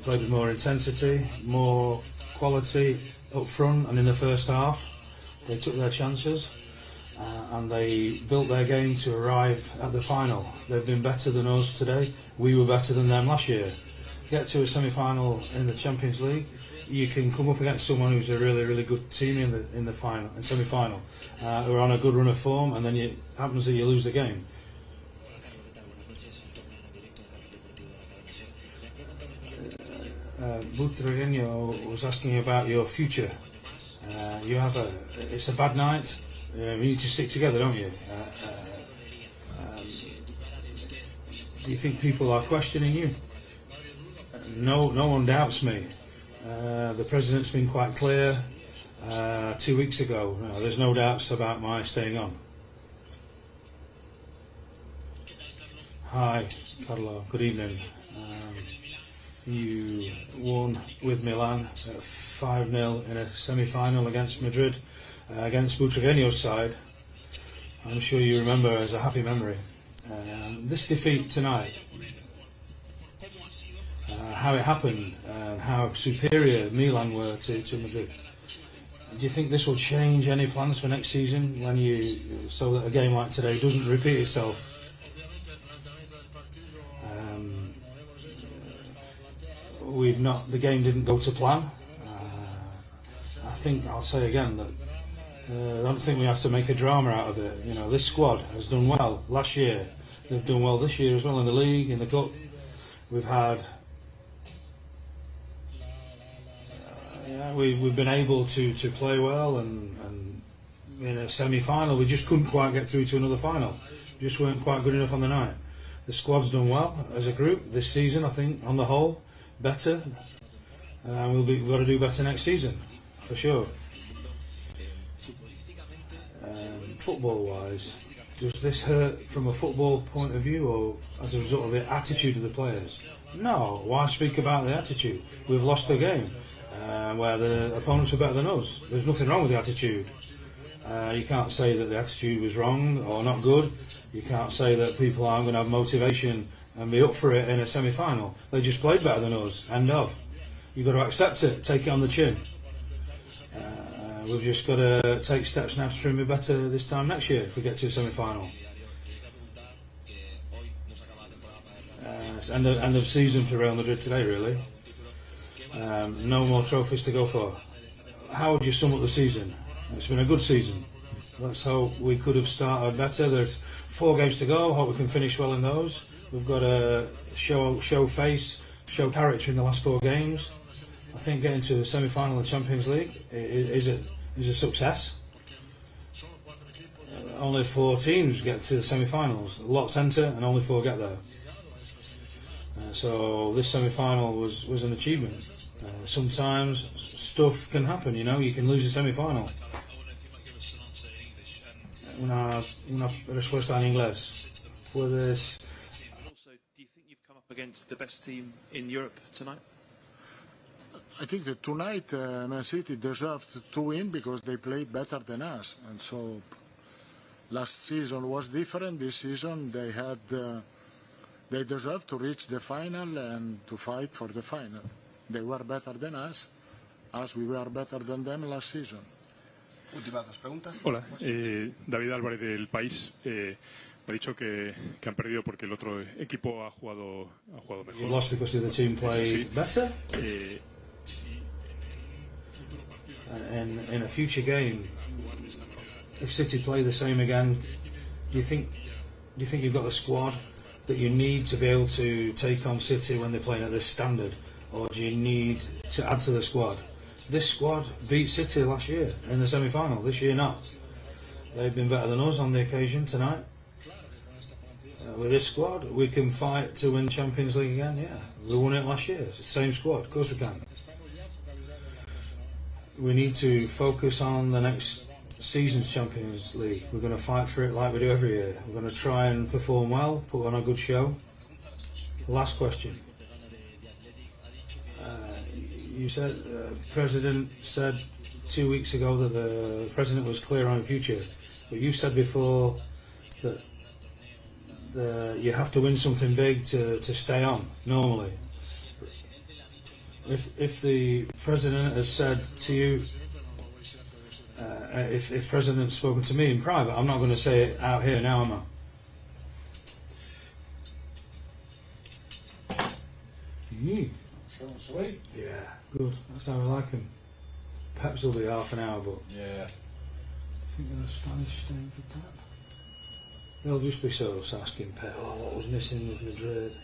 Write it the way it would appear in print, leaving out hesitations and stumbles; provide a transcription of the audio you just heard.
played with more intensity, more quality up front, and in the first half they took their chances and they built their game to arrive at the final. They've been better than us today. We were better than them last year. Get to a semi-final in the Champions League, you can come up against someone who's a really, really good team in the final and semi-final, who are on a good run of form, and then it happens that you lose the game. Butragueño was asking about your future. It's a bad night. You need to stick together, don't you? Do you think people are questioning you? No one doubts me. The president's been quite clear 2 weeks ago. No, there's no doubts about my staying on. Hi, Carlo. Good evening. You won with Milan 5-0 in a semi-final against Madrid, against Butragueño's side. I'm sure you remember as a happy memory. This defeat tonight, how it happened and how superior Milan were to Madrid. Do you think this will change any plans for next season, so that a game like today doesn't repeat itself? The game didn't go to plan. I think I'll say again that I don't think we have to make a drama out of it. You know, this squad has done well last year. They've done well this year as well in the league, in the cup. We've had. We've been able to play well, and in a semi-final we just couldn't quite get through to another final. We just weren't quite good enough on the night. The squad's done well as a group this season, I think, on the whole, better. We've got to do better next season, for sure. Football-wise, does this hurt from a football point of view, or as a result of the attitude of the players? No, why speak about the attitude? We've lost a game where the opponents are better than us. There's nothing wrong with the attitude. You can't say that the attitude was wrong or not good. You can't say that people aren't going to have motivation and be up for it in a semi-final. They just played better than us. End of. You've got to accept it, take it on the chin. We've just got to take steps now to try and be better this time next year if we get to a semi-final. It's end of season for Real Madrid today, really. No more trophies to go for. How would you sum up the season? It's been a good season. Let's hope we could have started better. There's 4 games to go. Hope we can finish well in those. We've got to show face, show character in the last 4 games. I think getting to the semi-final of the Champions League is a success. Only 4 teams get to the semi-finals. A lot enter and only 4 get there. So this semi-final was an achievement. Sometimes stuff can happen, you know. You can lose a semi-final. Una respuesta en inglés. Puedes. Also, do you think you've come up against the best team in Europe tonight? I think that tonight Man City deserved to win because they played better than us, and so last season was different. This season they deserved to reach the final and to fight for the final. They were better than us, as we were better than them last season. Últimas 2 preguntas. Hola, David Álvarez del País. Ha dicho que han perdido porque el otro equipo ha jugado mejor. You've lost because the other team played better. In a future game, if City play the same again, do you think you've got the squad that you need to be able to take on City when they're playing at this standard, or do you need to add to the squad? This squad beat City last year in the semi-final. This year not. They've been better than us on the occasion tonight. With this squad, we can fight to win Champions League again. Yeah, we won it last year. It's the same squad. Of course we can. We need to focus on the next season's Champions League. We're going to fight for it like we do every year. We're going to try and perform well, put on a good show. Last question. You said the President said 2 weeks ago that the President was clear on the future, but you said before that you have to win something big to stay on normally. If the president has said to you, if president's spoken to me in private, I'm not going to say it out here now, am I? Short and sweet. Yeah, good. That's how I like him. Perhaps it'll be half an hour, but Yeah. I think there's a Spanish stain for Pep. They'll just be so asking Pep, oh, what was missing with Madrid?